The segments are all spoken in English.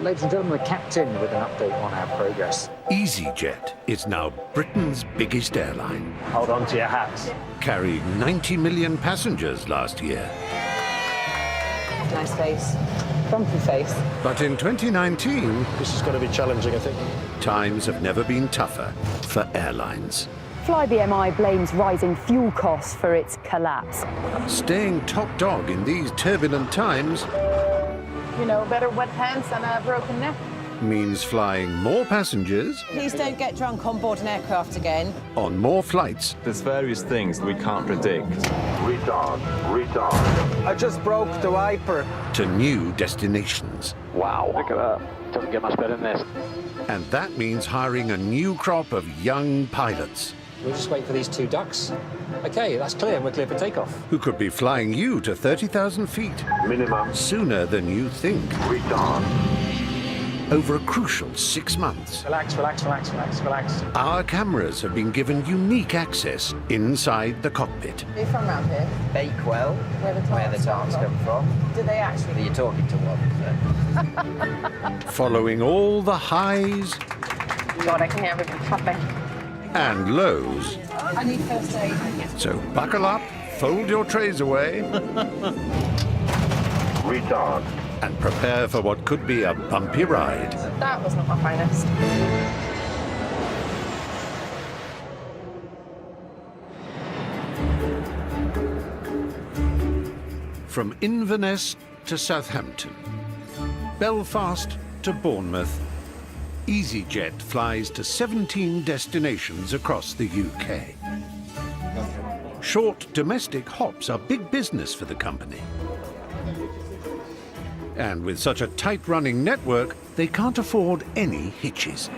Ladies and gentlemen, the captain with an update on our progress. Easyjet is now Britain's biggest airline, Hold on to your hats. carrying 90 million passengers last year. Nice face. Grumpy face. But in 2019, This is going to be challenging, I think. times have never been tougher for airlines. FlyBMI blames rising fuel costs for its collapse. Staying top dog in these turbulent times You know, better wet pants than a broken neck. means flying more passengers Please don't get drunk on board an aircraft again. on more flights There's various things we can't predict. Retard. I just broke the wiper. to new destinations. Wow. Look at that. Doesn't get much better than this. And that means hiring a new crop of young pilots We'll just wait for these two ducks. OK, that's clear. We're clear for takeoff. who could be flying you to 30,000 feet Minimum. sooner than you think Retard. over a crucial 6 months. Relax, relax, relax, relax, relax. Our cameras have been given unique access inside the cockpit. Are you from around here? Bakewell, Where the where the tarts come from. Do they actually? You're talking to one, so. Following all the highs God, I can hear everything clapping. and lows. I need first aid. So buckle up, fold your trays away, Retard. and prepare for what could be a bumpy ride. That was not my finest. From Inverness to Southampton, Belfast to Bournemouth, Easyjet flies to 17 destinations across the UK. Short domestic hops are big business for the company. And with such a tight-running network, they can't afford any hitches.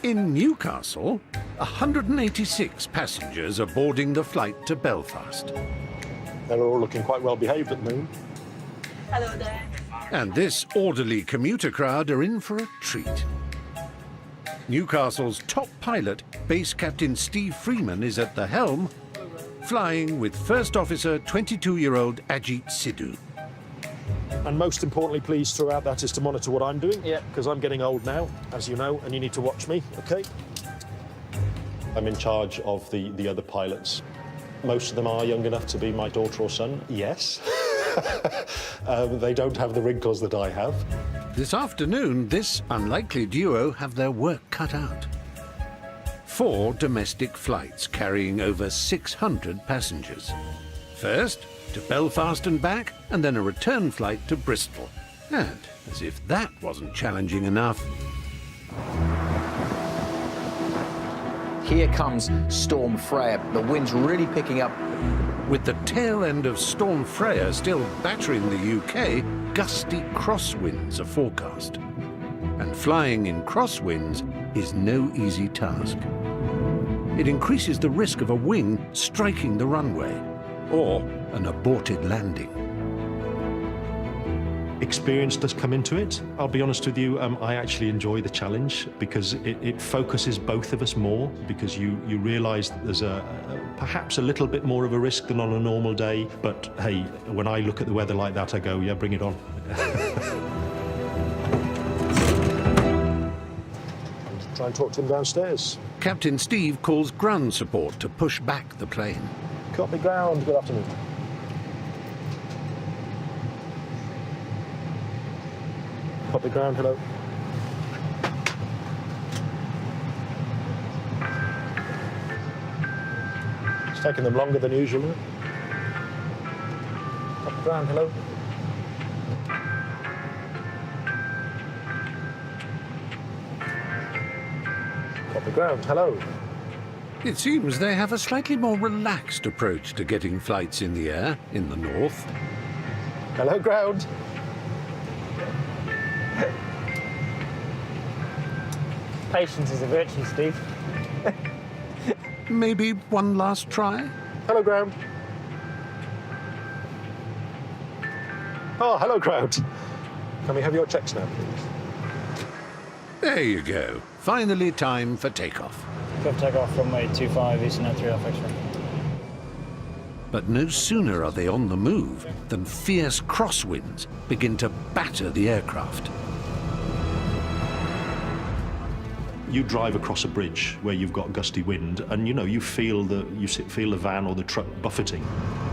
In Newcastle, 186 passengers are boarding the flight to Belfast. They're all looking quite well behaved at the moment. Hello there. And this orderly commuter crowd are in for a treat. Newcastle's top pilot, Base Captain Steve Freeman, is at the helm, flying with First Officer 22-year-old Ajit Sidhu. And most importantly, please, throughout that is to monitor what I'm doing. Yeah. Because I'm getting old now, as you know, and you need to watch me, OK? I'm in charge of the other pilots. Most of them are young enough to be my daughter or son, yes. They don't have the wrinkles that I have. This afternoon, this unlikely duo have their work cut out. 4 domestic flights carrying over 600 passengers. First to Belfast and back, and then a return flight to Bristol. And as if that wasn't challenging enough, Here comes Storm Freya. The wind's really picking up. with the tail end of Storm Freya still battering the UK, gusty crosswinds are forecast. And flying in crosswinds is no easy task. It increases the risk of a wing striking the runway or an aborted landing. Experience does come into it. I'll be honest with you, I actually enjoy the challenge because it focuses both of us more, because you realise that there's perhaps a little bit more of a risk than on a normal day. But hey, when I look at the weather like that, I go, yeah, bring it on. Try and talk to him downstairs. Captain Steve calls ground support to push back the plane. Copy ground, good afternoon. Copy ground, hello. It's taking them longer than usual. Copy ground, hello. Copy ground, hello. It seems they have a slightly more relaxed approach to getting flights in the air in the north. Hello, ground. Patience is a virtue, Steve. Maybe one last try? Hello, ground. Oh, hello, ground. Can we have your checks now, please? There you go. Finally time for takeoff. Go take off runway 25, Eastern at 3 off extra. But no sooner are they on the move than fierce crosswinds begin to batter the aircraft. You drive across a bridge where you've got gusty wind, and you feel the van or the truck buffeting.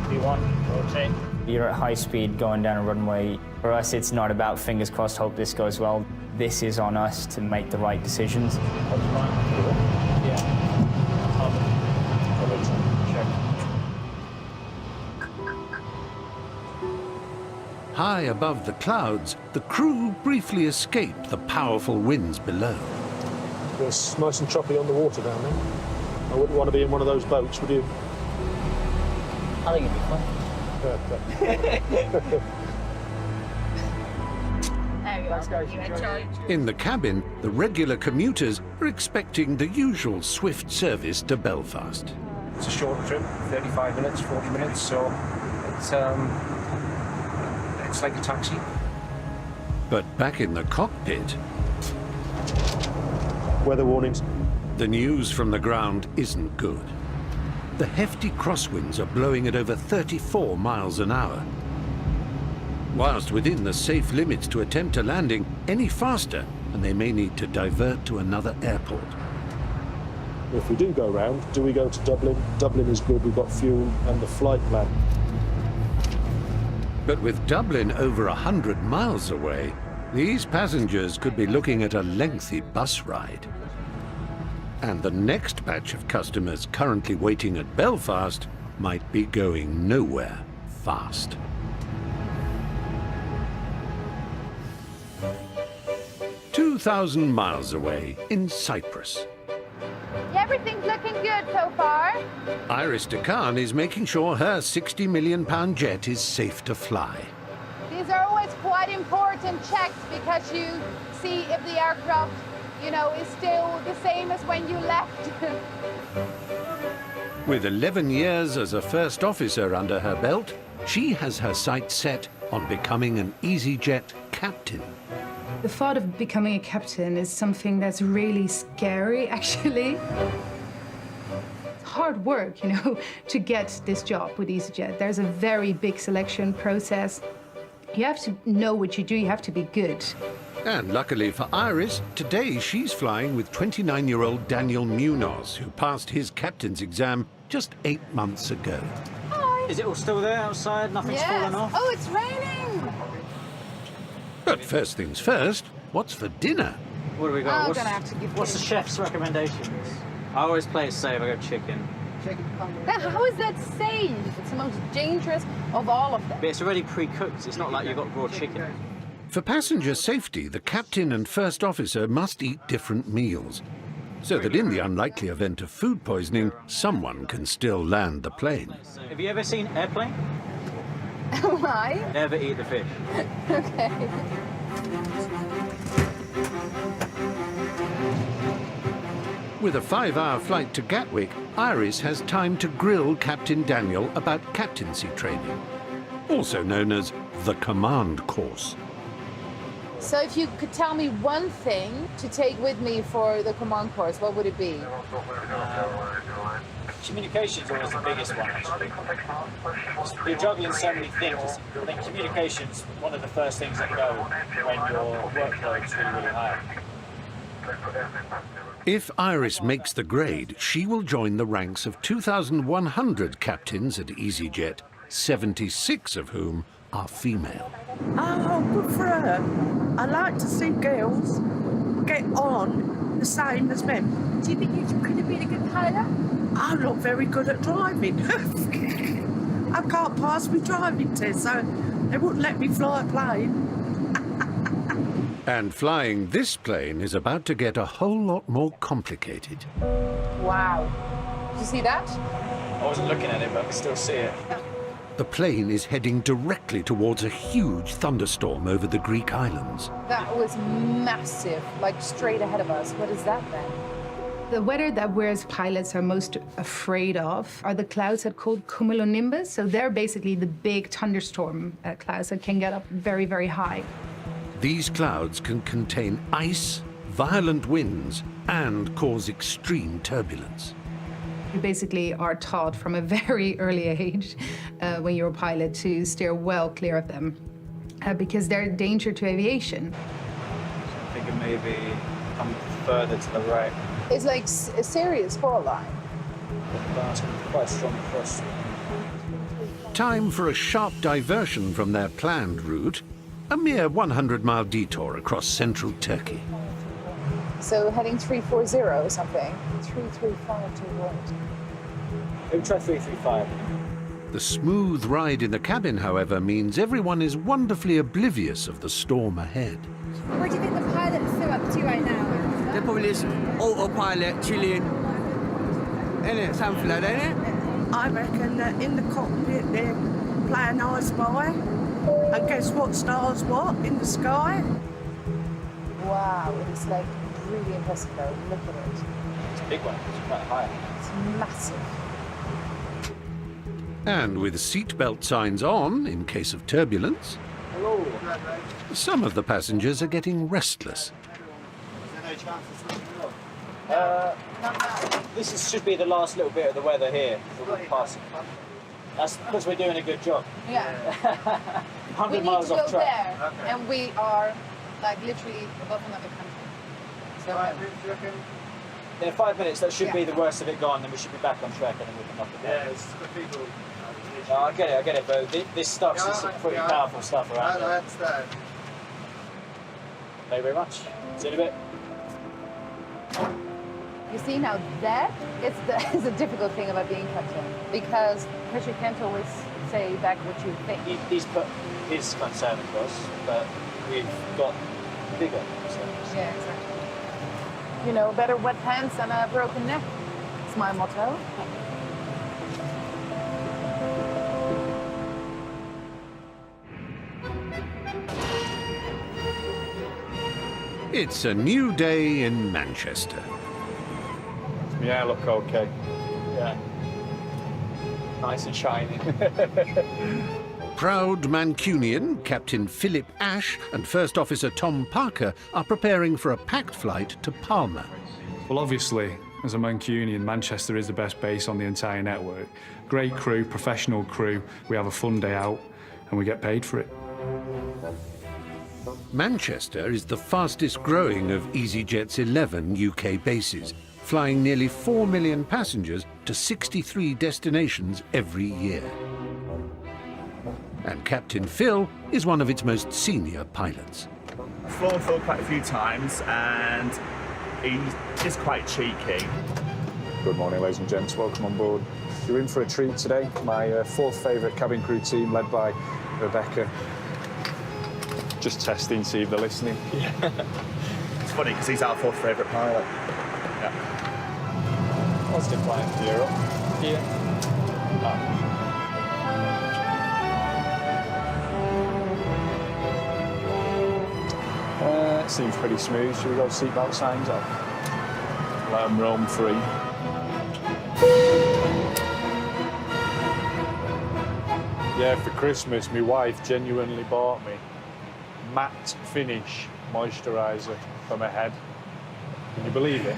rotate. You're at high speed going down a runway. For us, it's not about fingers crossed, hope this goes well. This is on us to make the right decisions. High above the clouds, the crew briefly escape the powerful winds below. It's nice and choppy on the water down there. I wouldn't want to be in one of those boats, would you? I think it'd be fun. In the cabin, the regular commuters are expecting the usual swift service to Belfast. It's a short trip, 35 minutes, 40 minutes, so it's like a taxi. But back in the cockpit, Weather warnings. the news from the ground isn't good. The hefty crosswinds are blowing at over 34 miles an hour. Whilst within the safe limits to attempt a landing any faster, and they may need to divert to another airport. If we do go round, do we go to Dublin? Dublin is good, we've got fuel and the flight plan. But with Dublin over 100 miles away, these passengers could be looking at a lengthy bus ride. And the next batch of customers currently waiting at Belfast might be going nowhere fast. "2,000 miles away in Cyprus, Everything's looking good so far. Iris Khan is making sure her £60 million jet is safe to fly. These are always quite important checks because you see if the aircraft, is still the same as when you left. With 11 years as a first officer under her belt, she has her sights set on becoming an Easyjet captain. The thought of becoming a captain is something that's really scary, actually. It's hard work, to get this job with Easyjet. There's a very big selection process. You have to know what you do, you have to be good. And luckily for Iris, today she's flying with 29-year-old Daniel Munoz, who passed his captain's exam just 8 months ago. Hi. Is it all still there outside? Nothing's fallen off? Oh, it's raining. But first things first, what's for dinner? What do we got? I'm gonna have to give what's the kids. chef's recommendations? I always play it safe. I go chicken. How is that safe? It's the most dangerous of all of them. But it's already pre-cooked. It's not like you've got raw chicken. For passenger safety, the captain and first officer must eat different meals, so that in the unlikely event of food poisoning, someone can still land the plane. Have you ever seen Airplane? Why? Never eat the fish. Okay. With a 5-hour flight to Gatwick, Iris has time to grill Captain Daniel about captaincy training, also known as the command course. So if you could tell me one thing to take with me for the command course, what would it be? Communication is always the biggest one, actually. You're juggling so many things. I think communication's one of the first things that go when your workload's really, really high. If Iris makes the grade, she will join the ranks of 2,100 captains at Easyjet, 76 of whom are female. Oh, good for her. I like to see girls get on the same as men. Do you think you could have been a good pilot? I'm not very good at driving. I can't pass my driving test, so they wouldn't let me fly a plane. And flying this plane is about to get a whole lot more complicated. Wow. Did you see that? I wasn't looking at it, but I can still see it. The plane is heading directly towards a huge thunderstorm over the Greek islands. That was massive, like straight ahead of us. What is that then? The weather that we as pilots are most afraid of are the clouds that are called cumulonimbus. So they're basically the big thunderstorm clouds that can get up very, very high. These clouds can contain ice, violent winds, and cause extreme turbulence. You basically are taught from a very early age when you're a pilot to steer well clear of them because they're a danger to aviation. I think it maybe come further to the right. It's like a serious fall line. Quite strong cross. Time for a sharp diversion from their planned route, a mere 100-mile detour across central Turkey. So heading 340 or something. 335 to the right. Maybe try 335. The smooth ride in the cabin, however, means everyone is wonderfully oblivious of the storm ahead. What do you think the pilots are up to right now? They're probably just autopilot, chilling. Innit? Something like that, innit? I reckon that in the cockpit they're playing I Spy. And guess what stars what in the sky? Wow, it's like really impressive though. Look at it. It's a big one. It's quite high. It's massive. And with seatbelt signs on, in case of turbulence, Hello. some of the passengers are getting restless. This should be the last little bit of the weather here. We'll pass. That's because we're doing a good job. Yeah. 100 we need miles to off go track. there, and we are like literally above another country. So In 5 minutes, that should be the worst of it gone, then we should be back on track and then we can knock it down. Yeah, it's the people. No, I get it, but this stuff's some pretty powerful stuff around I here. understand. Thank you very much. See you in a bit. you see now that is the difficult thing about being captain because you can't always say back what you think. He's put his concern across, but we've got bigger concerns. Yeah, exactly. You know, better wet pants than a broken neck. It's my motto. It's a new day in Manchester. Yeah, look okay. Yeah. Nice and shiny. Proud Mancunian, Captain Philip Ash and First Officer Tom Parker are preparing for a packed flight to Palma. Well, obviously, as a Mancunian, Manchester is the best base on the entire network. Great crew, professional crew. We have a fun day out, and we get paid for it. Manchester is the fastest growing of Easyjet's 11 UK bases, flying nearly 4 million passengers to 63 destinations every year. And Captain Phil is one of its most senior pilots. I've flown Phil quite a few times and he's just quite cheeky. Good morning, ladies and gents. Welcome on board. You're in for a treat today. My fourth favourite cabin crew team, led by Rebecca. Just testing, see if they're listening. Yeah. It's funny because he's our fourth favourite pilot. Yeah. Positive flying gear up. Gear. It seems pretty smooth. Should we go seatbelt signs up? Let them roam free. Yeah, for Christmas, my wife genuinely bought me matte finish moisturiser for my head. Can you believe it?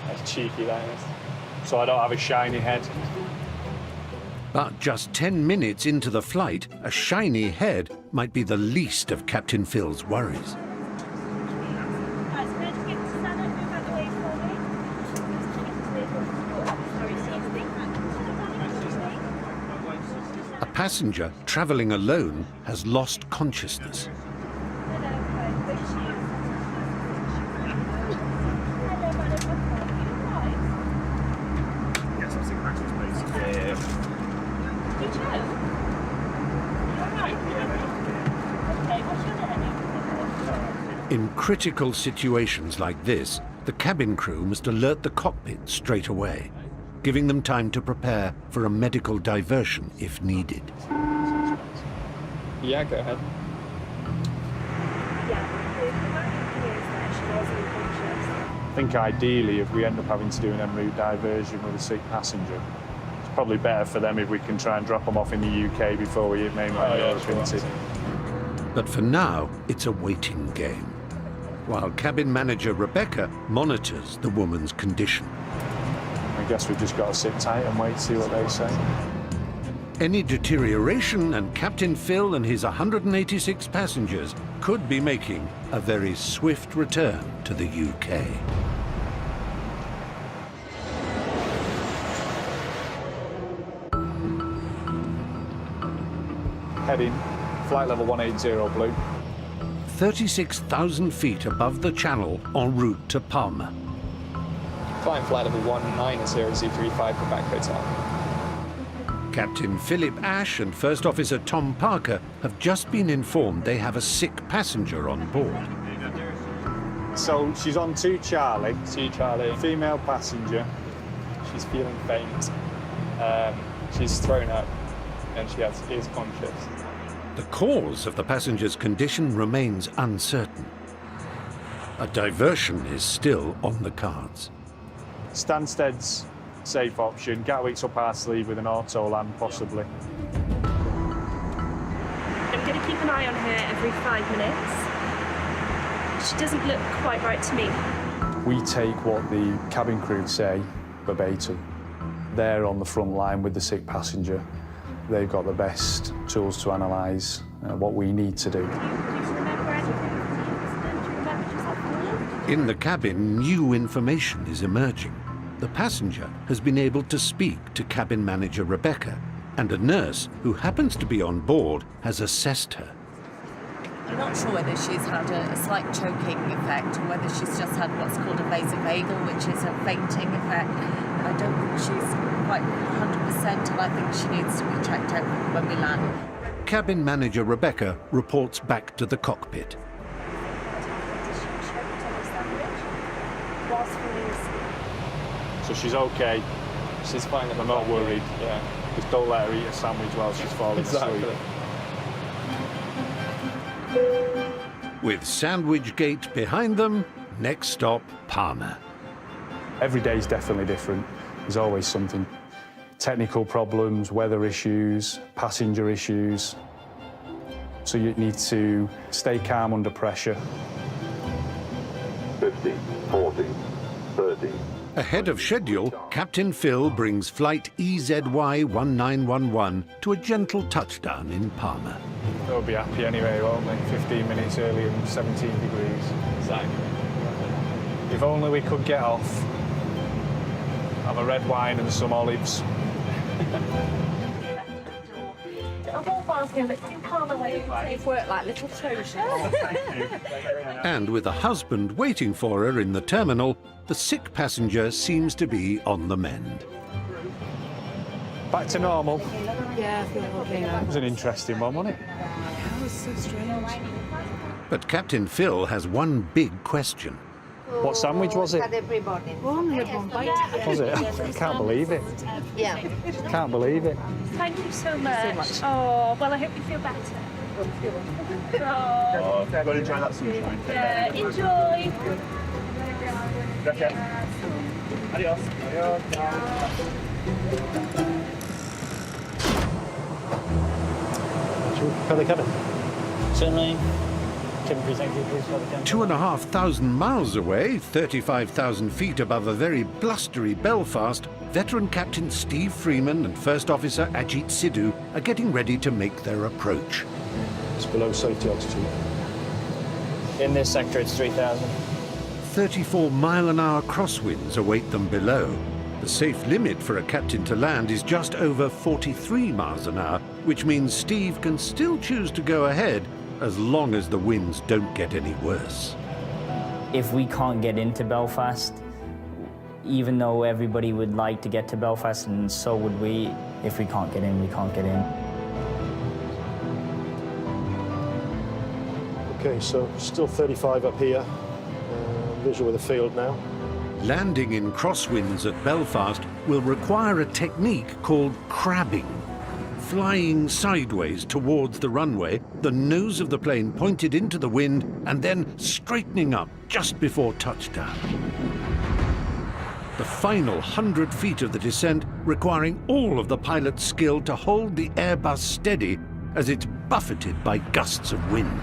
That's cheeky, that is. So I don't have a shiny head. But just 10 minutes into the flight, a shiny head might be the least of Captain Phil's worries. A passenger travelling alone has lost consciousness. In critical situations like this, the cabin crew must alert the cockpit straight away, giving them time to prepare for a medical diversion if needed. Yeah, go ahead. I think ideally, if we end up having to do an en route diversion with a sick passenger, it's probably better for them if we can try and drop them off in the UK before we hit mainland Europe, isn't it? But for now, it's a waiting game, while cabin manager Rebecca monitors the woman's condition. Thank guess we've just got to sit tight and wait to see what they say. Any deterioration and Captain Phil and his 186 passengers could be making a very swift return to the UK. Heading, flight level 180, blue. 36,000 feet above the channel en route to Palma. Flying flight level 190-Z35 Quebec Hotel. Captain Philip Ash and First Officer Tom Parker have just been informed they have a sick passenger on board. So she's on 2 Charlie. 2 Charlie. Female passenger. She's feeling faint. She's thrown up and she is conscious. The cause of the passenger's condition remains uncertain. A diversion is still on the cards. Stansted's safe option. Gatwick's up our sleeve with an auto land, possibly. I'm going to keep an eye on her every 5 minutes. She doesn't look quite right to me. We take what the cabin crew say verbatim. They're on the front line with the sick passenger. They've got the best tools to analyse what we need to do. In the cabin, new information is emerging. The passenger has been able to speak to cabin manager Rebecca, and a nurse who happens to be on board has assessed her. I'm not sure whether she's had a slight choking effect or whether she's just had what's called a vasovagal, which is a fainting effect. I don't think she's quite 100%, and I think she needs to be checked out when we land. Cabin manager Rebecca reports back to the cockpit. So she's okay. She's fine. I'm not worried. Yeah. Just don't let her eat a sandwich while she's falling asleep. With Sandwich Gate behind them, next stop, Palma. Every day is definitely different. There's always something. Technical problems, weather issues, passenger issues. So you need to stay calm under pressure. 50, 40, 30. Ahead of schedule, Captain Phil brings flight EZY-1911 to a gentle touchdown in Palma. They'll be happy anyway, won't they? 15 minutes earlier and 17 degrees. Exactly. If only we could get off, have a red wine and some olives. They've worked like little Trojans. And with a husband waiting for her in the terminal, the sick passenger seems to be on the mend. Back to normal. Yeah, I feel okay now. It was an interesting one, wasn't it? That was so strange. But Captain Phil has one big question. What sandwich was it? One with one bite. Was it? I can't believe it. Yeah. Can't believe it. Thank you so much. Oh, well, I hope you feel better. Oh, go and enjoy that sunshine. Yeah, enjoy. Gracias. Adios. Adios. Should we prepare the cabin? Certainly. Cabin crew, thank you, please, for the cabin. 2,500 miles away, 35,000 feet above a very blustery Belfast, veteran Captain Steve Freeman and First Officer Ajit Sidhu are getting ready to make their approach. It's below safety altitude. In this sector, it's 3,000. 34-mile-an-hour crosswinds await them below. The safe limit for a captain to land is just over 43 miles an hour, which means Steve can still choose to go ahead as long as the winds don't get any worse. If we can't get into Belfast, even though everybody would like to get to Belfast, and so would we, if we can't get in, we can't get in. Okay, so still 35 up here. Visual with the field now. Landing in crosswinds at Belfast will require a technique called crabbing. Flying sideways towards the runway, the nose of the plane pointed into the wind, and then straightening up just before touchdown. The final 100 feet of the descent requiring all of the pilot's skill to hold the Airbus steady as it's buffeted by gusts of wind.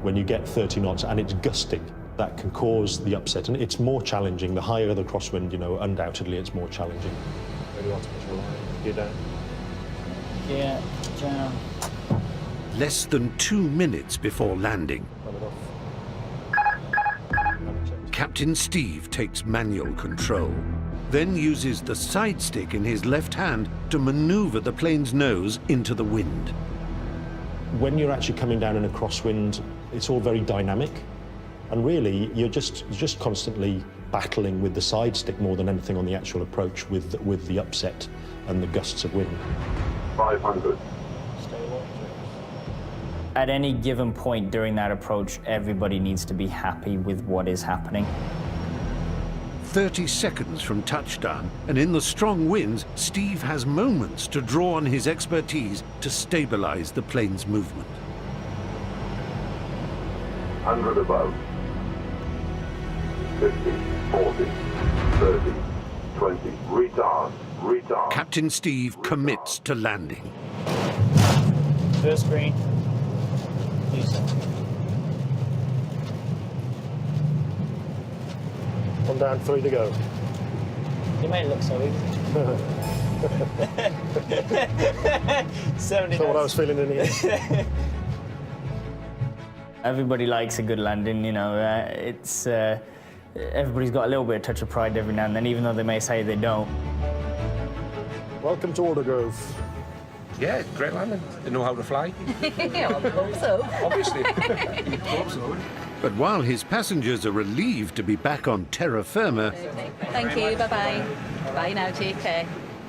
When you get 30 knots and it's gusting, That can cause the upset, and it's more challenging. The higher the crosswind, you know, undoubtedly it's more challenging. Where do you want to push your line? Gear down. Yeah, down. Less than 2 minutes before landing, Captain Steve takes manual control, then uses the side stick in his left hand to maneuver the plane's nose into the wind. When you're actually coming down in a crosswind, it's all very dynamic. And really, you're just constantly battling with the side stick more than anything on the actual approach with the upset and the gusts of wind. 500. At any given point during that approach, everybody needs to be happy with what is happening. 30 seconds from touchdown, and in the strong winds, Steve has moments to draw on his expertise to stabilize the plane's movement. 100 above. 50, 40, 30, 20. Retard, retard. Captain Steve commits to landing. First green. One down, 3 to go. You made it look so easy. 70. That's what I was feeling in the end. Everybody likes a good landing, you know. Everybody's got a little bit of touch of pride every now and then, even though they may say they don't. Welcome to Aldergrove. Yeah, great landing. Didn't know how to fly. Yeah, I hope so. Obviously. Hope so. But while his passengers are relieved to be back on terra firma, Thank you, bye-bye. Bye now, take care.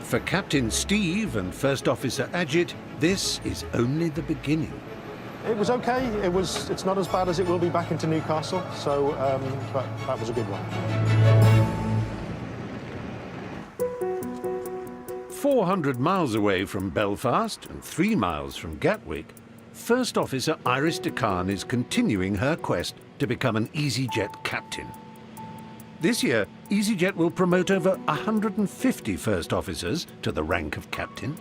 for Captain Steve and First Officer Ajit, this is only the beginning. It was okay. It's not as bad as it will be back into Newcastle, so but that was a good one. 400 miles away from Belfast and 3 miles from Gatwick, First Officer Iris DeCarn is continuing her quest to become an Easyjet captain. This year, Easyjet will promote over 150 first officers to the rank of captain.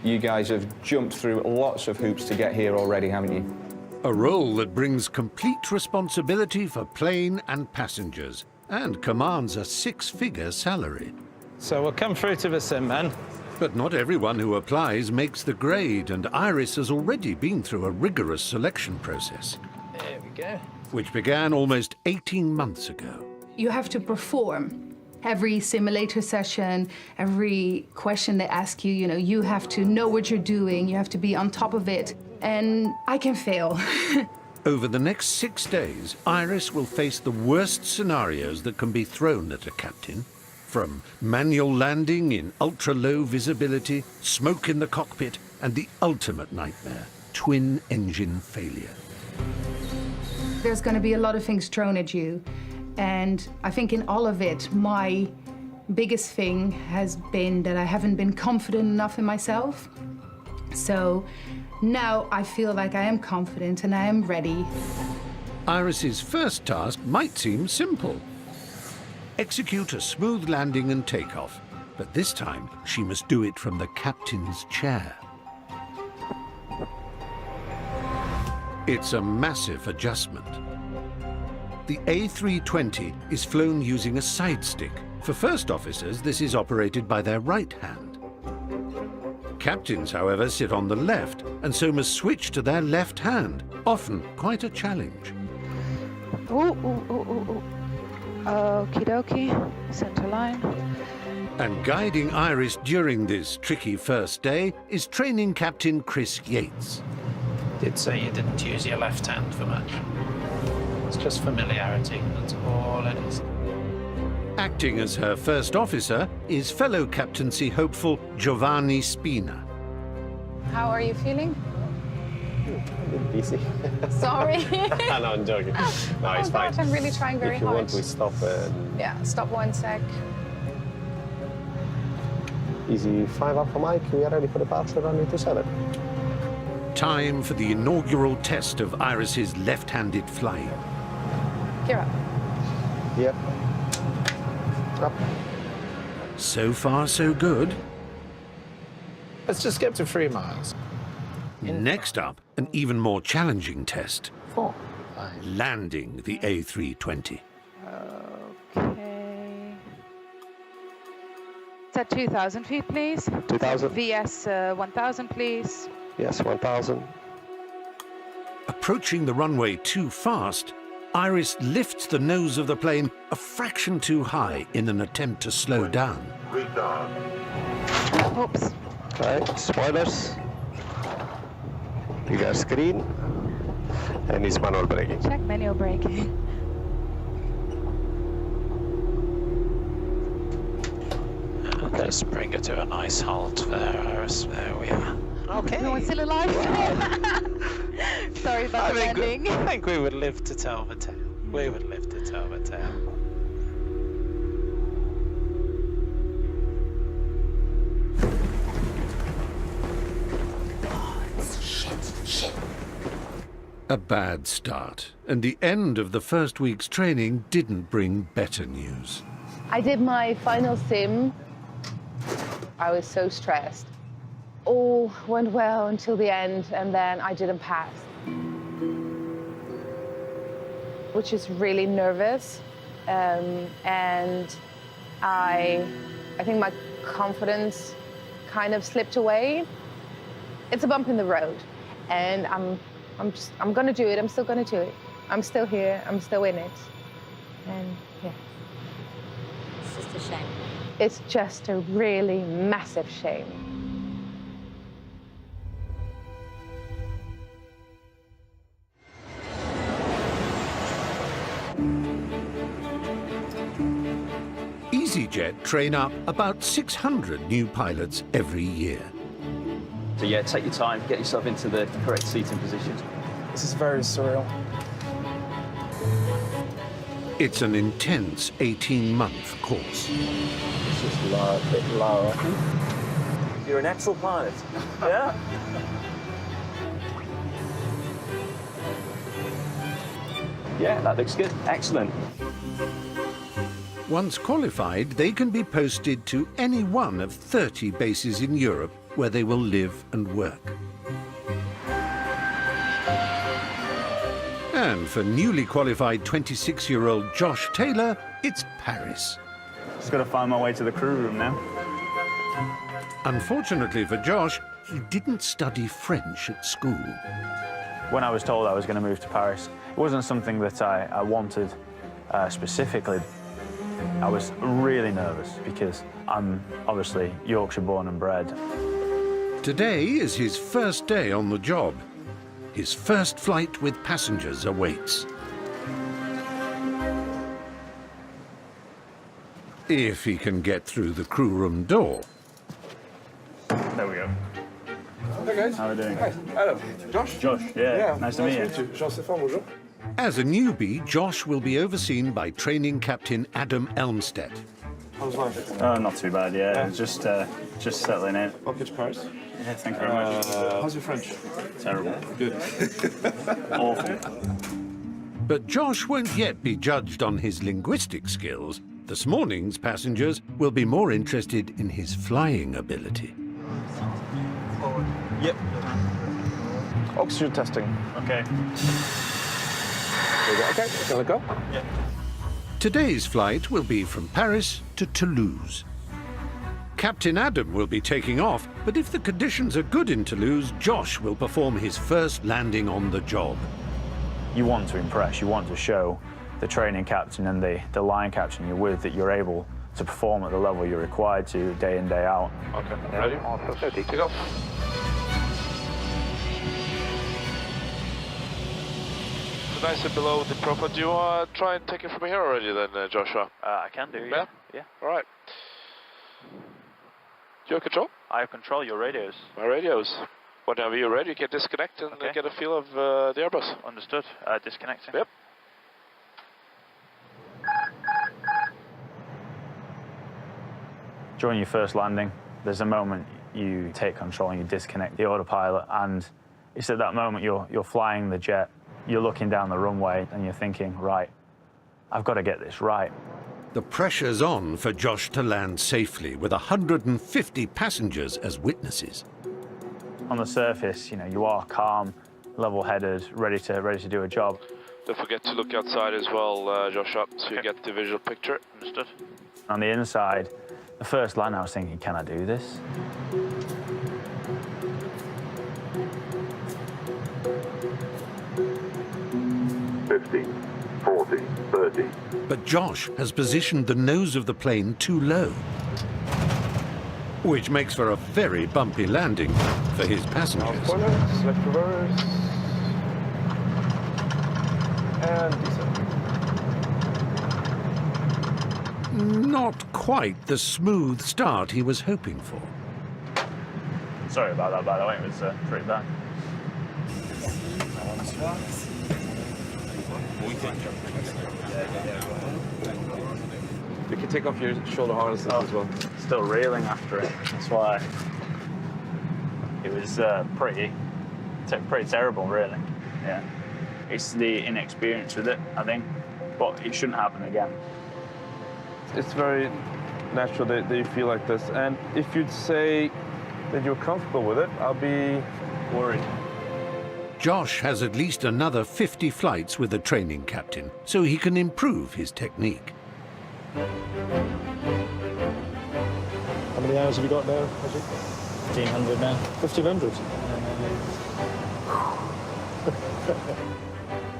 You guys have jumped through lots of hoops to get here already, haven't you? A role that brings complete responsibility for plane and passengers and commands a 6-figure salary. So we'll come through to the sim then. But not everyone who applies makes the grade, and Iris has already been through a rigorous selection process. There we go. Which began almost 18 months ago. You have to perform. Every simulator session, every question they ask you, you have to know what you're doing, you have to be on top of it, and I can fail. Over the next 6 days, Iris will face the worst scenarios that can be thrown at a captain, from manual landing in ultra-low visibility, smoke in the cockpit, and the ultimate nightmare, twin-engine failure. There's going to be a lot of things thrown at you. And I think in all of it, my biggest thing has been that I haven't been confident enough in myself. So now I feel like I am confident and I am ready. Iris's first task might seem simple. Execute a smooth landing and takeoff. But this time, she must do it from the captain's chair. It's a massive adjustment. The A320 is flown using a side stick. For first officers, this is operated by their right hand. Captains, however, sit on the left, and so must switch to their left hand, often quite a challenge. Okie dokie, centre line. And guiding Iris during this tricky first day is training captain Chris Yates. Did say you didn't use your left hand for much. It's just familiarity, that's all it is. Acting as her first officer is fellow captaincy hopeful Giovanni Spina. How are you feeling? A bit busy. Sorry. No, I'm joking. No, it's fine. Gosh, I'm really trying very if you hard. want, we stop. Yeah, stop 1 sec. Easy 5 up for Mike. We are ready for departure, runway 27. Time for the inaugural test of Iris's left-handed flying. Gear up. Yep. Up. So far, so good. Let's just get to 3 miles. Next up, an even more challenging test. 4. landing the A320. Okay. It's at 2,000 feet, please. 2,000. VS 1,000, please. Yes, 1,000. Approaching the runway too fast, Iris lifts the nose of the plane a fraction too high in an attempt to slow down. Oops. Okay, spoilers. Bigger screen. And it's manual braking. Check manual braking. Okay. Let's bring it to a nice halt there, Iris. There we are. Okay. No one's still alive. Sorry about the landing. I think we would live to tell the tale. We would live to tell the tale. A bad start, and the end of the first week's training didn't bring better news. I did my final sim. I was so stressed. All went well until the end, and then I didn't pass, which is really nervous. And I think my confidence kind of slipped away. It's a bump in the road, and I'm gonna do it. I'm still gonna do it. I'm still here. I'm still in it, and yeah. It's just a shame. It's just a really massive shame. Easyjet train up about 600 new pilots every year. So yeah, take your time, get yourself into the correct seating positions. This is very surreal. It's an intense 18-month course. It's just a bit lower. You're a natural pilot, yeah? Yeah, that looks good. Excellent. Once qualified, they can be posted to any one of 30 bases in Europe where they will live and work. And for newly qualified 26-year-old Josh Taylor, it's Paris. Just got to find my way to the crew room now. Unfortunately for Josh, he didn't study French at school. When I was told I was going to move to Paris, it wasn't something that I wanted specifically. I was really nervous because I'm obviously Yorkshire born and bred. Today is his first day on the job. His first flight with passengers awaits. If he can get through the crew room door. There we go. Hey guys. How are we doing? Hi, Adam. Josh? Josh, yeah. Nice to meet you. Jean-Stéphane, bonjour. As a newbie, Josh will be overseen by training captain Adam Elmstead. How's life? Not too bad, yeah. Just settling in. Welcome to Paris. Yeah, thank you very much. How's your French? Terrible. Good. Awful. But Josh won't yet be judged on his linguistic skills. This morning's passengers will be more interested in his flying ability. Yep. Oxygen testing. Okay. Okay, gonna go? Yeah. Today's flight will be from Paris to Toulouse. Captain Adam will be taking off, but if the conditions are good in Toulouse, Josh will perform his first landing on the job. You want to impress, you want to show the training captain and the line captain you're with that you're able to perform at the level you're required to day in, day out. Okay, ready? Ready to go. Nicer below the proper. Do you try and take it from here already then, Joshua? I can do, yeah. Yeah. All right. Do you have control? I have control your radios. My radios. Whenever you're ready, you can disconnect and get a feel of the Airbus. Understood. Disconnecting. Yep. During your first landing, there's a moment you take control and you disconnect the autopilot, and it's at that moment you're flying the jet, you're looking down the runway and you're thinking, right, I've got to get this right. The pressure's on for Josh to land safely with 150 passengers as witnesses. On the surface, you are calm, level-headed, ready to do a job. Don't forget to look outside as well, Joshua, so you get the visual picture. Understood? On the inside, the first line I was thinking, can I do this? But Josh has positioned the nose of the plane too low, which makes for a very bumpy landing for his passengers. Select reverse. And descend. Not quite the smooth start he was hoping for. Sorry about that, by the way, it was pretty bad. You can take off your shoulder harnesses as well. Still reeling after it. That's why it was pretty terrible, really. Yeah, it's the inexperience with it, I think, but it shouldn't happen again. It's very natural that you feel like this, and if you'd say that you're comfortable with it, I'll be worried. Josh has at least another 50 flights with the training captain, so he can improve his technique. How many hours have you got now, Ajit? 1,500 now. 1,500?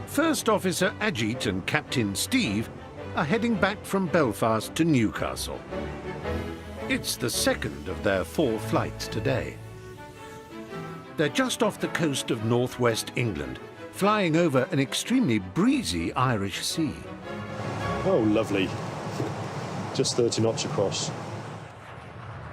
First Officer Ajit and Captain Steve are heading back from Belfast to Newcastle. It's the second of their 4 flights today. They're just off the coast of northwest England, flying over an extremely breezy Irish sea. Oh, lovely. Just 30 knots across.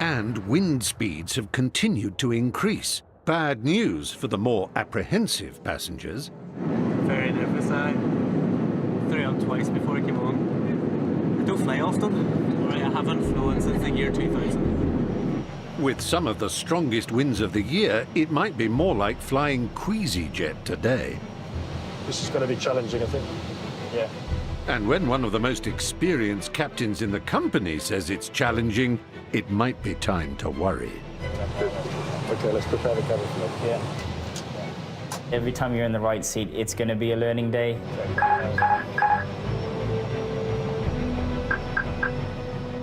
And wind speeds have continued to increase. Bad news for the more apprehensive passengers. Very nervous, I threw up twice before I came on. I don't fly often. I haven't flown since the year 2000. With some of the strongest winds of the year, it might be more like flying Easyjet today. This is going to be challenging, I think. Yeah. And when one of the most experienced captains in the company says it's challenging, it might be time to worry. Okay, let's prepare the cabin for that. Yeah. Every time you're in the right seat, it's going to be a learning day.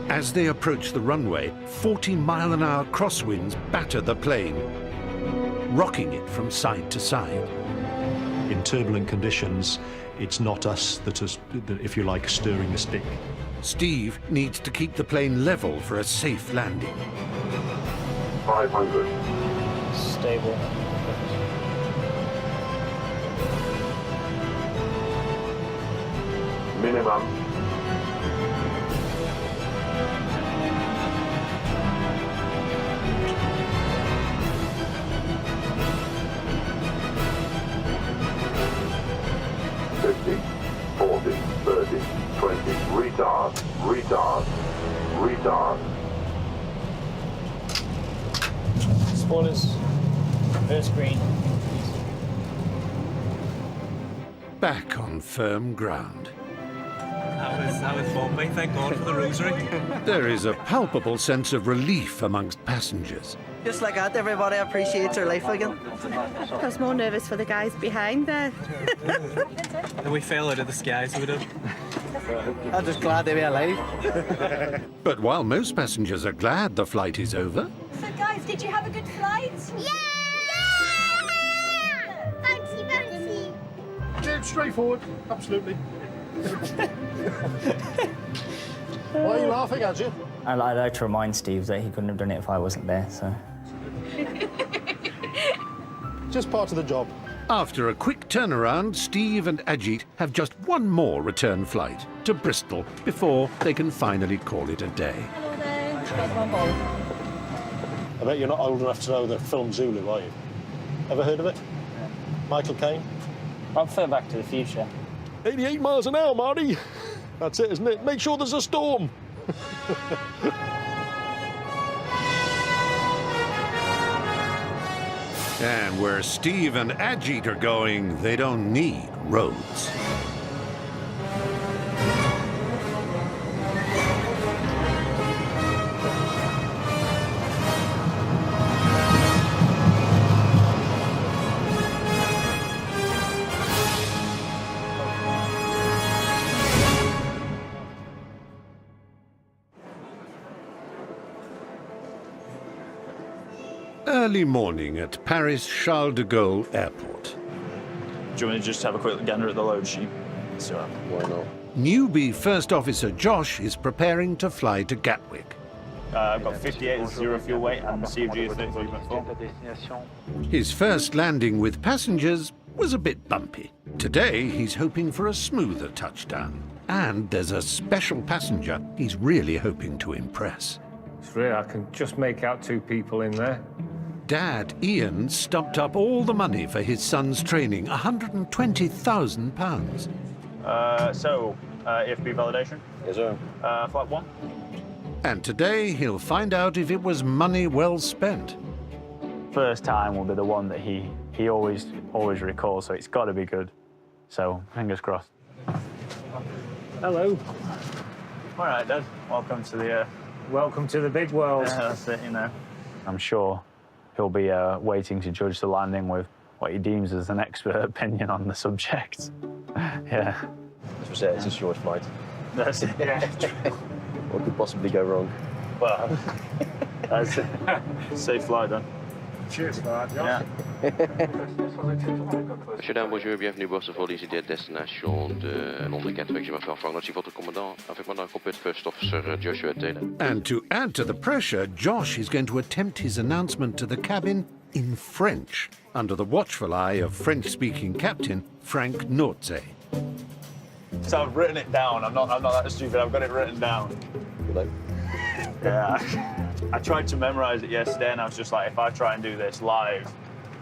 As they approach the runway, 40-mile-an-hour crosswinds batter the plane, rocking it from side to side. In turbulent conditions, it's not us that is, if you like, stirring the stick. Steve needs to keep the plane level for a safe landing. 500. Stable. Minimum. Retard. Spoilers. First green. Back on firm ground. That was bumpy, thank God for the rosary. There is a palpable sense of relief amongst passengers. Just like that, everybody appreciates their life again. I was more nervous for the guys behind there. And we fell out of the sky, so we did. I'm just glad to be alive. But while most passengers are glad the flight is over, So guys, did you have a good flight? Yeah! Bouncy, bouncy. Yeah, straightforward, absolutely. Why are you laughing, Ajit? I'd like to remind Steve that he couldn't have done it if I wasn't there, so... Just part of the job. after a quick turnaround, Steve and Ajit have just one more return flight to Bristol before they can finally call it a day. Hello there. I bet you're not old enough to know the film Zulu, are you? Ever heard of it? Yeah. Michael Caine? I prefer Back to the Future. 88 miles an hour, Marty. That's it, isn't it? Make sure there's a storm. And where Steve and Ajit are going, they don't need roads. early morning at Paris Charles de Gaulle Airport. Do you want me to just have a quick gander at the load sheet? So, why not? Newbie First Officer Josh is preparing to fly to Gatwick. I've got 58 as 0 fuel weight and CFG is 33.4. His first landing with passengers was a bit bumpy. Today, he's hoping for a smoother touchdown. And there's a special passenger he's really hoping to impress. It's real, I can just make out 2 people in there. Dad, Ian, stumped up all the money for his son's training, £120,000. EFB validation? Yes, sir. Flight 1? And today, he'll find out if it was money well spent. First time will be the one that he always recalls, so it's got to be good. So, fingers crossed. Hello. All right, Dad. Welcome to the... Welcome to the big world. Yeah, that's it, you know. I'm sure he'll be waiting to judge the landing with what he deems as an expert opinion on the subject. Yeah. As we say, it's a short flight. That's it. Yeah. What could possibly go wrong? Well, that's it. Safe flight, then. Cheers for that, Josh. Yeah. Monsieur, dames, bonjour, bienvenue à bord de vol Easyjet destination de Londres Gatwick. Je m'appelle Frank, je suis votre commandant. Avec moi dans le cockpit, First Officer Joshua Taylor. And to add to the pressure, Josh is going to attempt his announcement to the cabin in French, under the watchful eye of French-speaking captain Frank Nortze. So I've written it down. I'm not that stupid. I've got it written down. Yeah. I tried to memorize it yesterday, and I was just like, if I try and do this live,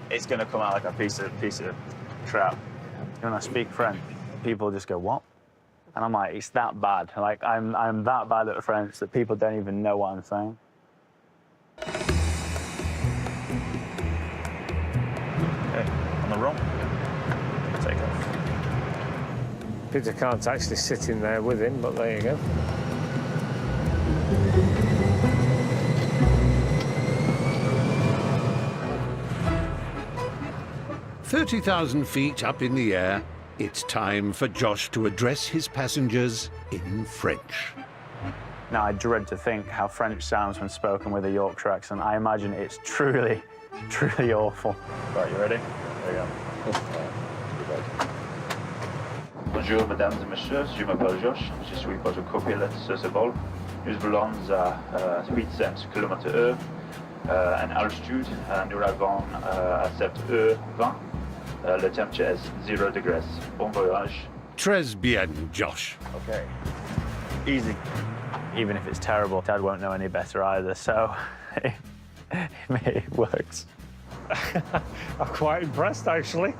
it's going to come out like a piece of crap. When I speak French, people just go, what? And I'm like, it's that bad. Like, I'm that bad at French that people don't even know what I'm saying. Okay, on the wrong. Take off. Peter can't actually sit in there with him, but there you go. "30,000 feet up in the air, it's time for Josh to address his passengers in French. Now, I dread to think how French sounds when spoken with a Yorkshire accent. I imagine it's truly, truly awful. Right, you ready? There you go. Bonjour, mesdames et messieurs, je m'appelle Josh, je suis votre copilote sur ce vol. Nous volons à 800 km/h en altitude. Nous arrivons à 7h20. Le temperature est 0 degrees. Bon voyage. Très bien, Josh. Okay. Easy. Even if it's terrible, Dad won't know any better either, so it works. I'm quite impressed, actually.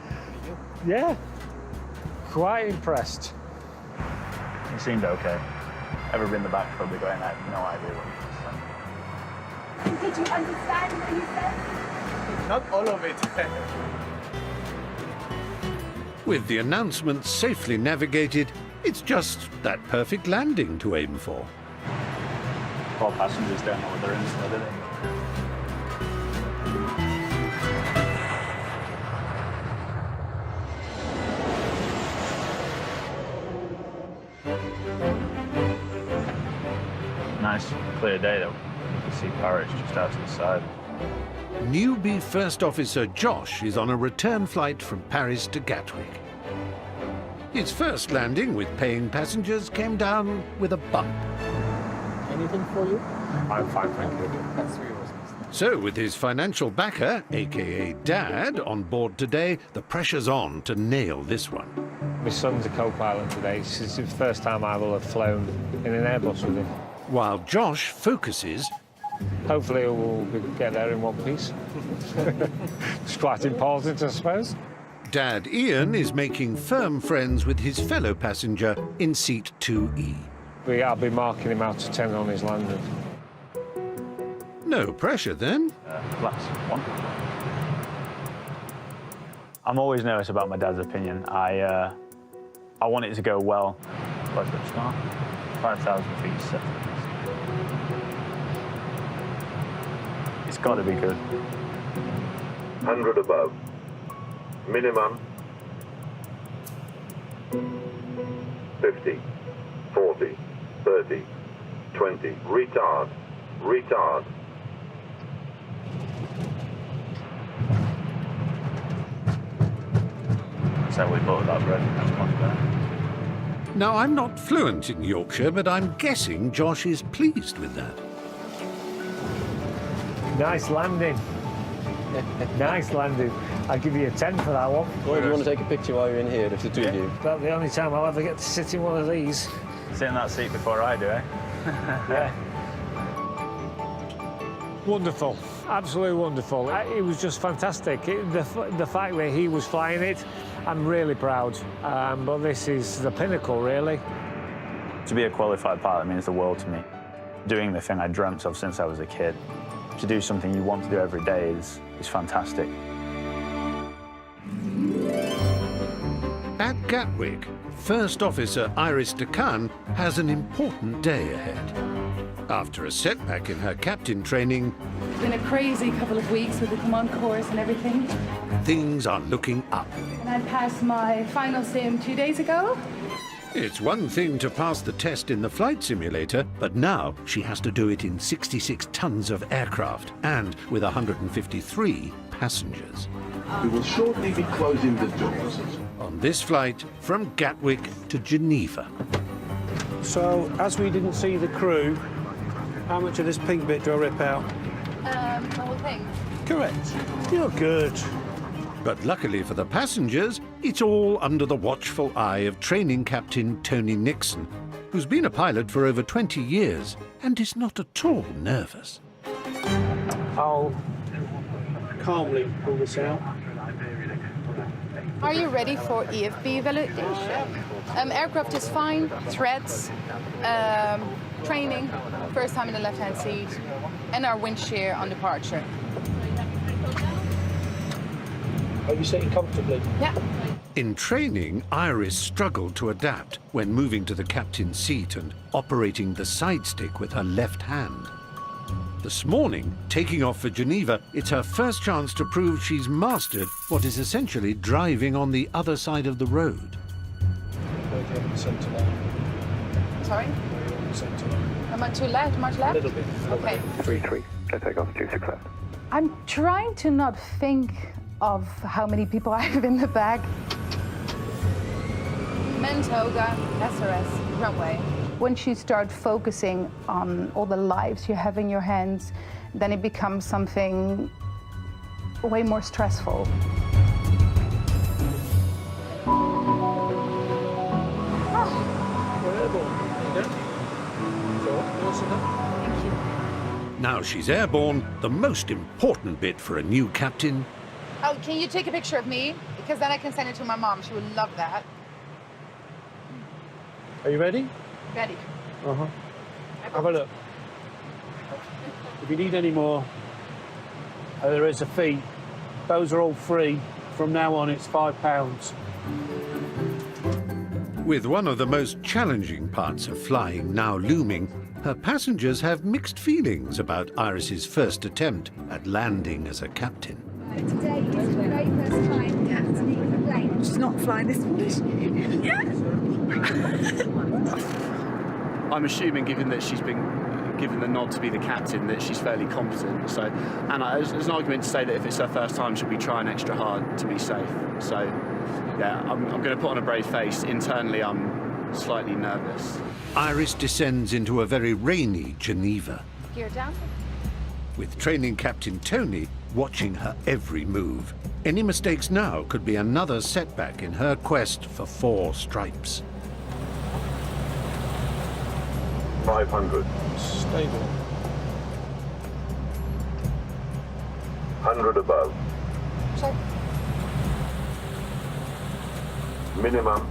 Yeah. Quite impressed. He seemed okay. Everybody in the back probably going, I have no idea what Did you understand what he said? Not all of it. With the announcement safely navigated, it's just that perfect landing to aim for. Poor passengers don't know what they're in for, do they? Nice, clear day though. You can see Paris just out to the side. Newbie First Officer Josh is on a return flight from Paris to Gatwick. His first landing with paying passengers came down with a bump. Anything for you? I'm fine, thank you. That's 3 euros. So with his financial backer, aka Dad, on board today, the pressure's on to nail this one. My son's a co-pilot today. This is the first time I will have flown in an Airbus with him. While Josh focuses... Hopefully we'll get there in one piece. It's quite important, I suppose. Dad Ian is making firm friends with his fellow passenger in seat 2E. I'll be marking him out of 10 on his landing. No pressure then. Last one. I'm always nervous about my dad's opinion. I want it to go well. Let's start. 5,000 feet set. It's got to be good. 100 above. Minimum. 50, 40, 30, 20. Retard. Retard. So we bought that bread. That's much better. Now, I'm not fluent in Yorkshire, but I'm guessing Josh is pleased with that. Nice landing. Nice landing. I'll give you a 10 for that one. Or if you want to take a picture while you're in here, if the two of you. About the only time I'll ever get to sit in one of these. Sit in that seat before I do, eh? Yeah. Wonderful. Absolutely wonderful. It was just fantastic. The fact that he was flying it, I'm really proud. But this is the pinnacle, really. To be a qualified pilot means the world to me. Doing the thing I dreamt of since I was a kid. To do something you want to do every day is fantastic. At Gatwick, First Officer Iris DeCan has an important day ahead. After a setback in her captain training, It's been a crazy couple of weeks with the command course and everything. things are looking up. And I passed my final sim 2 days ago. It's one thing to pass the test in the flight simulator, but now she has to do it in 66 tons of aircraft and with 153 passengers. We will shortly be closing the doors. On this flight from Gatwick to Geneva. So, as we didn't see the crew, how much of this pink bit do I rip out? The whole thing. Correct. You're good. But luckily for the passengers, it's all under the watchful eye of training captain Tony Nixon, who's been a pilot for over 20 years and is not at all nervous. I'll calmly pull this out. Are you ready for EFB validation? Aircraft is fine, threads, training, first time in the left-hand seat, and our wind shear on departure. Are you sitting comfortably? Yeah. In training, Iris struggled to adapt when moving to the captain's seat and operating the side stick with her left hand. This morning, taking off for Geneva, it's her first chance to prove she's mastered what is essentially driving on the other side of the road. Sorry? Am I too left? Much left? A little bit. Okay. 3-3. Let's take off 26 left. I'm trying to not think of how many people I have in the bag. Mentoga, SRS, runway. Once you start focusing on all the lives you have in your hands, then it becomes something way more stressful. Now she's airborne, the most important bit for a new captain. Oh, can you take a picture of me? Because then I can send it to my mom. She would love that. Are you ready? Ready. Uh-huh. Have a look. If you need any more, there is a fee. Those are all free. From now on, it's £5. With one of the most challenging parts of flying now looming, her passengers have mixed feelings about Iris's first attempt at landing as a captain. Today is the very first time captaining a plane. She's not flying this one, is she? I'm assuming, given that she's been given the nod to be the captain, that she's fairly competent. So, and there's an argument to say that if it's her first time, she'll be trying extra hard to be safe. So, yeah, I'm going to put on a brave face. Internally, I'm slightly nervous. Iris descends into a very rainy Geneva, Gear down. with training captain Tony watching her every move. Any mistakes now could be another setback in her quest for 4 stripes. 500. Stable. 100 above. Check. Minimum.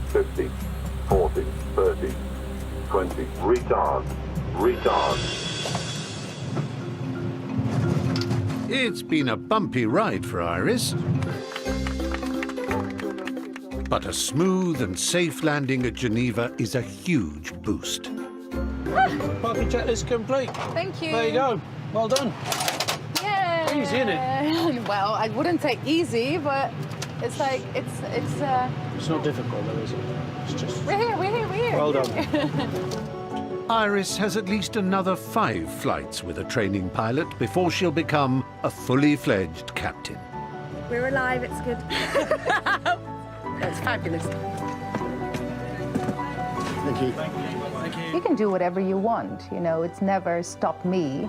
50, 40, 30, 20. Retard. Retard. It's been a bumpy ride for Iris, but a smooth and safe landing at Geneva is a huge boost. Parking checklist complete. Thank you. There you go. Well done. Yeah. Easy, isn't it? Well, I wouldn't say easy, but it's like, it's It's not difficult though, is it? It's just... We're here. Well done. Iris has at least another 5 flights with a training pilot before she'll become a fully fledged captain. We're alive, it's good. That's fabulous. Thank you. You can do whatever you want, you know, it's never stop me.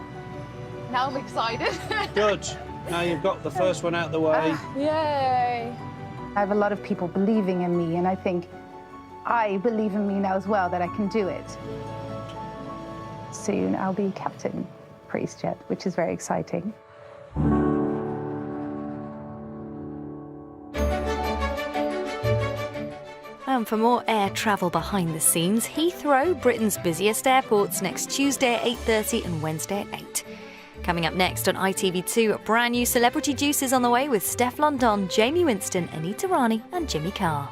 Now I'm excited. Good. Now you've got the first one out of the way. Yay. I have a lot of people believing in me, and I think I believe in me now as well, that I can do it. Soon I'll be captain for Easyjet, which is very exciting. And for more air travel behind the scenes, Heathrow, Britain's busiest airports, next Tuesday at 8:30 and Wednesday at 8. Coming up next on ITV2, a brand new Celebrity Juice is on the way with Steph London, Jamie Winston, Anita Rani and Jimmy Carr.